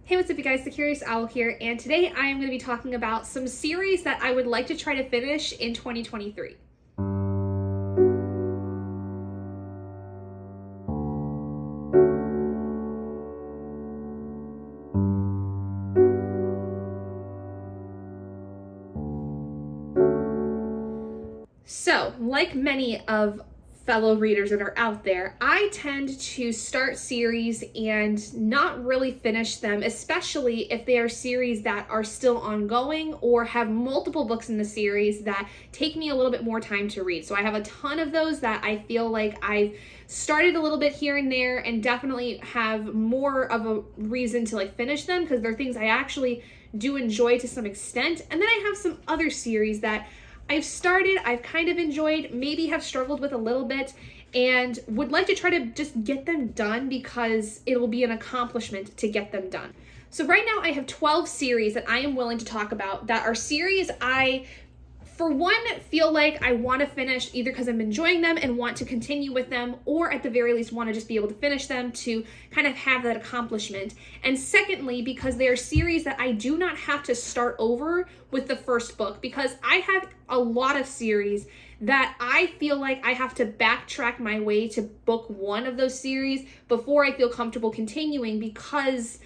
Hey, what's up you guys, The Curious Owl here, and today I am going to be talking about some series that I would like to try to finish in 2023. So, like many of fellow readers that are out there, I tend to start series and not really finish them, especially if they are series that are still ongoing or have multiple books in the series that take me a little bit more time to read. So I have a ton of those that I feel like I've started a little bit here and there and definitely have more of a reason to finish them because they're things I actually do enjoy to some extent. And then I have some other series that I've started, I've kind of enjoyed, maybe have struggled with a little bit, and would like to try to just get them done because it will be an accomplishment to get them done. So right now I have 12 series that I am willing to talk about that are series I, for one, feel like I want to finish either because I'm enjoying them and want to continue with them, or at the very least want to just be able to finish them to kind of have that accomplishment. And secondly, because they are series that I do not have to start over with the first book, because I have a lot of series that I feel like I have to backtrack my way to book one of those series before I feel comfortable continuing, because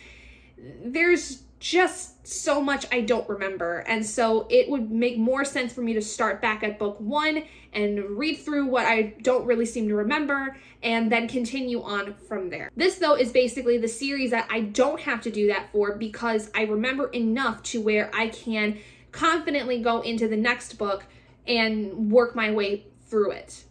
there's just so much I don't remember. And so it would make more sense for me to start back at book one and read through what I don't really seem to remember and then continue on from there. This, though, is basically the series that I don't have to do that for because I remember enough to where I can confidently go into the next book and work my way through it.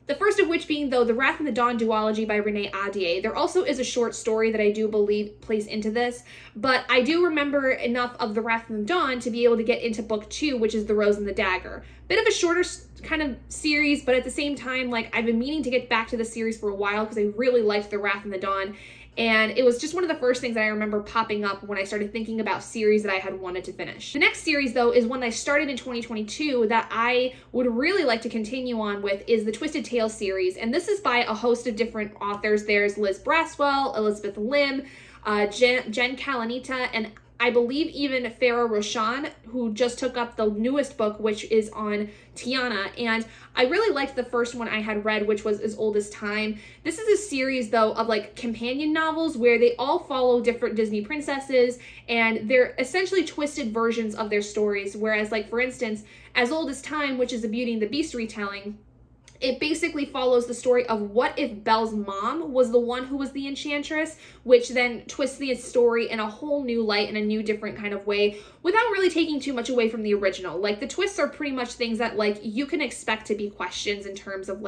The first of which being, though, The Wrath and the Dawn duology by Renee Ahdieh. There also is a short story that I do believe plays into this, but I do remember enough of The Wrath and the Dawn to be able to get into book two, which is The Rose and the Dagger. Bit of a shorter kind of series, but at the same time, I've been meaning to get back to the series for a while because I really liked The Wrath and the Dawn. And it was just one of the first things that I remember popping up when I started thinking about series that I had wanted to finish. The next series, though, is one that I started in 2022 that I would really like to continue on with, is the Twisted Tales series. And this is by a host of different authors. There's Liz Braswell, Elizabeth Lim, Jen Kalanita, and I believe even Farah Roshan, who just took up the newest book, which is on Tiana. And I really liked the first one I had read, which was As Old as Time. This is a series, though, of companion novels where they all follow different Disney princesses, and they're essentially twisted versions of their stories. Whereas, for instance, As Old as Time, which is a Beauty and the Beast retelling, it basically follows the story of what if Belle's mom was the one who was the enchantress, which then twists the story in a whole new light, in a new different kind of way, without really taking too much away from the original. The twists are pretty much things that you can expect to be questions in terms of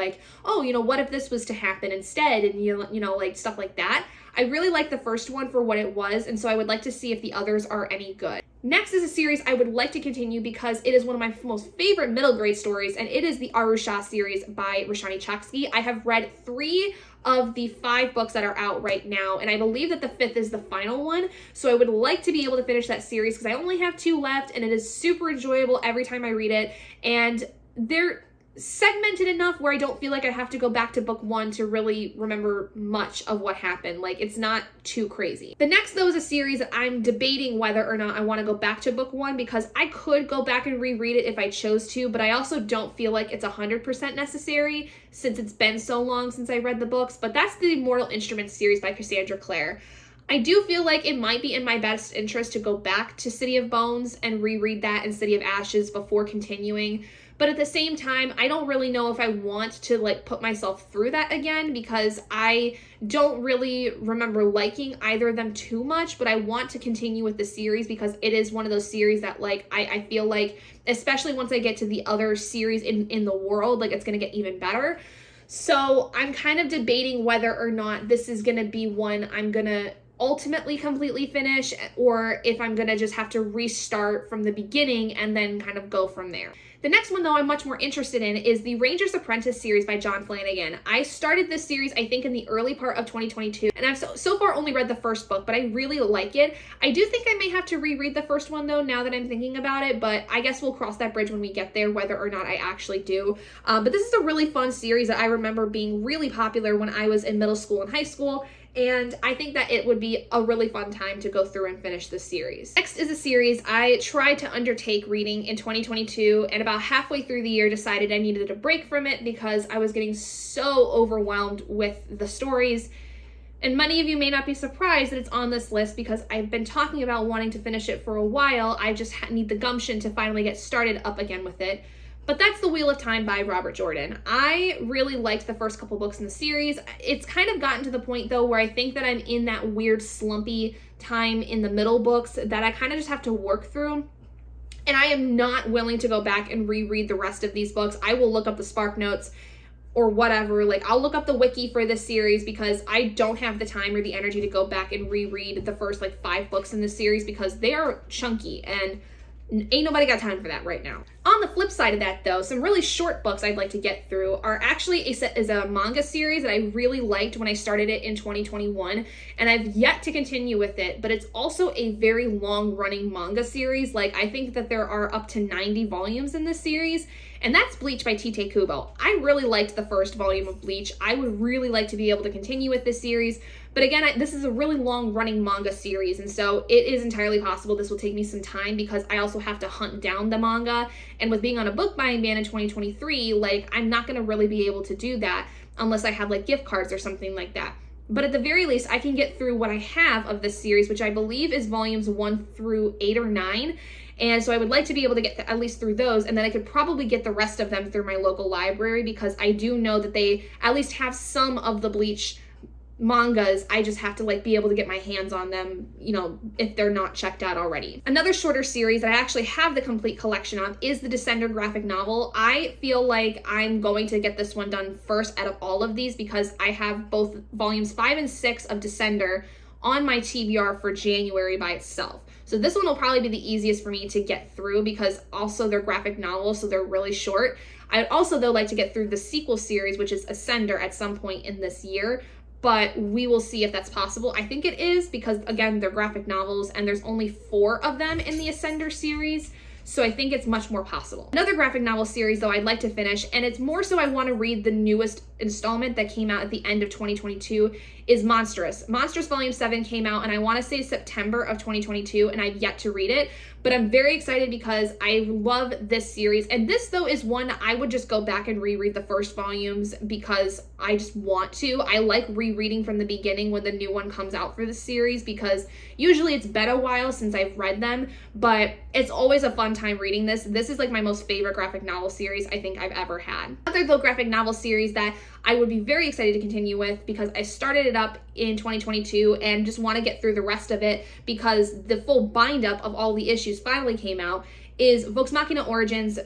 oh, what if this was to happen instead, and stuff like that. I really like the first one for what it was, and so I would like to see if the others are any good. Next is a series I would like to continue because it is one of my most favorite middle grade stories, and it is the Aru Shah series by Roshani Chokshi. I have read 3 of the 5 books that are out right now, and I believe that the 5th is the final one, so I would like to be able to finish that series because I only have 2 left, and it is super enjoyable every time I read it, and they're segmented enough where I don't feel like I have to go back to book 1 to really remember much of what happened. It's not too crazy. The next, though, is a series that I'm debating whether or not I want to go back to book 1 because I could go back and reread it if I chose to, but I also don't feel like it's 100% necessary since it's been so long since I read the books. But that's the Mortal Instruments series by Cassandra Clare. I do feel like it might be in my best interest to go back to City of Bones and reread that and City of Ashes before continuing. But at the same time, I don't really know if I want to put myself through that again because I don't really remember liking either of them too much, but I want to continue with the series because it is one of those series that I feel like, especially once I get to the other series in the world, it's going to get even better. So I'm kind of debating whether or not this is going to be one I'm going to ultimately completely finish, or if I'm going to just have to restart from the beginning and then kind of go from there. The next one, though, I'm much more interested in is the Ranger's Apprentice series by John Flanagan. I started this series, I think, in the early part of 2022, and I've so far only read the first book, but I really like it. I do think I may have to reread the first one, though, now that I'm thinking about it, but I guess we'll cross that bridge when we get there, whether or not I actually do. But this is a really fun series that I remember being really popular when I was in middle school and high school, and I think that it would be a really fun time to go through and finish this series. Next is a series I tried to undertake reading in 2022, and about halfway through the year decided I needed a break from it because I was getting so overwhelmed with the stories. And many of you may not be surprised that it's on this list because I've been talking about wanting to finish it for a while. I just need the gumption to finally get started up again with it. But that's The Wheel of Time by Robert Jordan. I really liked the first couple books in the series. It's kind of gotten to the point, though, where I think that I'm in that weird slumpy time in the middle books that I kind of just have to work through. And I am not willing to go back and reread the rest of these books. I will look up the Spark Notes or whatever. Like, I'll look up the wiki for this series because I don't have the time or the energy to go back and reread the first, 5 books in this series because they are chunky and ain't nobody got time for that right now. On the flip side of that, though, some really short books I'd like to get through are actually a manga series that I really liked when I started it in 2021, and I've yet to continue with it, but it's also a very long-running manga series. I think that there are up to 90 volumes in this series, and that's Bleach by Tite Kubo. I really liked the first volume of Bleach. I would really like to be able to continue with this series, but again, this is a really long-running manga series, and so it is entirely possible this will take me some time because I also have to hunt down the manga, and with being on a book buying ban in 2023, I'm not going to really be able to do that unless I have, gift cards or something like that. But at the very least, I can get through what I have of this series, which I believe is volumes 1 through 8 or 9, and so I would like to be able to get at least through those, and then I could probably get the rest of them through my local library because I do know that they at least have some of the Bleach mangas. I just have to be able to get my hands on them, if they're not checked out already. Another shorter series that I actually have the complete collection of is the Descender graphic novel. I feel like I'm going to get this one done first out of all of these because I have both volumes 5 and 6 of Descender on my TBR for January by itself. So this one will probably be the easiest for me to get through because also they're graphic novels, so they're really short. I'd also, though, like to get through the sequel series, which is Ascender, at some point in this year, but we will see if that's possible. I think it is because, again, they're graphic novels and there's only 4 of them in the Ascender series, so I think it's much more possible. Another graphic novel series, though, I'd like to finish, and it's more so I want to read the newest installment that came out at the end of 2022, is Monstrous. Monstrous Volume 7 came out, and I want to say September of 2022, and I've yet to read it, but I'm very excited because I love this series, and this, though, is one I would just go back and reread the first volumes because I just want to. I like rereading from the beginning when the new one comes out for the series because usually it's been a while since I've read them, but it's always a fun time reading this. This is my most favorite graphic novel series I think I've ever had. Another, though, graphic novel series that I would be very excited to continue with because I started it up in 2022 and just want to get through the rest of it because the full bind up of all the issues finally came out is Vox Machina Origins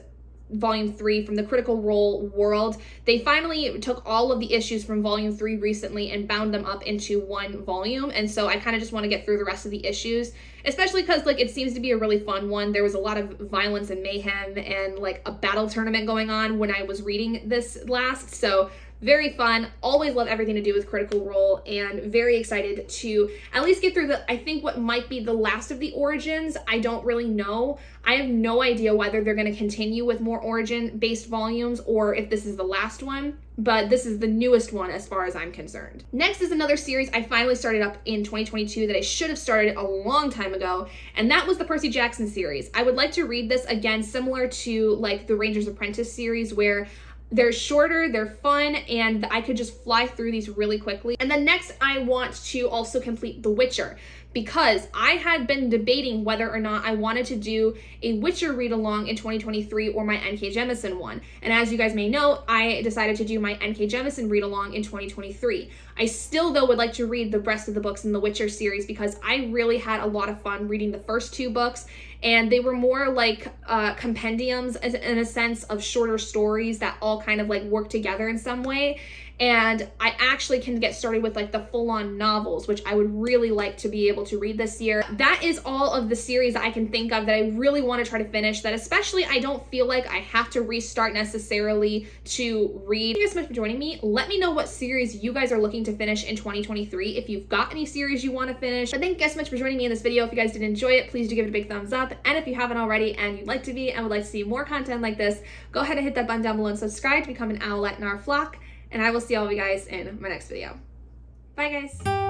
Volume 3 from the Critical Role world. They finally took all of the issues from Volume 3 recently and bound them up into one volume, and so I kind of just want to get through the rest of the issues, especially because it seems to be a really fun one. There was a lot of violence and mayhem and a battle tournament going on when I was reading this last, so very fun. Always love everything to do with Critical Role and very excited to at least get through I think what might be the last of the Origins. I don't really know. I have no idea whether they're going to continue with more Origin-based volumes or if this is the last one, but this is the newest one as far as I'm concerned. Next is another series I finally started up in 2022 that I should have started a long time ago, and that was the Percy Jackson series. I would like to read this again, similar to the Ranger's Apprentice series, where they're shorter, they're fun, and I could just fly through these really quickly. And then next, I want to also complete The Witcher because I had been debating whether or not I wanted to do a Witcher read-along in 2023 or my N.K. Jemisin one. And as you guys may know, I decided to do my N.K. Jemisin read-along in 2023. I still, though, would like to read the rest of the books in the Witcher series because I really had a lot of fun reading the first 2 books, and they were more compendiums in a sense of shorter stories that all kind of work together in some way. And I actually can get started with the full-on novels, which I would really like to be able to read this year. That is all of the series that I can think of that I really want to try to finish, that especially I don't feel like I have to restart necessarily to read. Thank you guys so much for joining me. Let me know what series you guys are looking to finish in 2023, if you've got any series you want to finish. But thank you guys so much for joining me in this video. If you guys did enjoy it, please do give it a big thumbs up. And if you haven't already and you'd like to be and would like to see more content like this, go ahead and hit that button down below and subscribe to become an owlet in our flock. And I will see all of you guys in my next video. Bye, guys.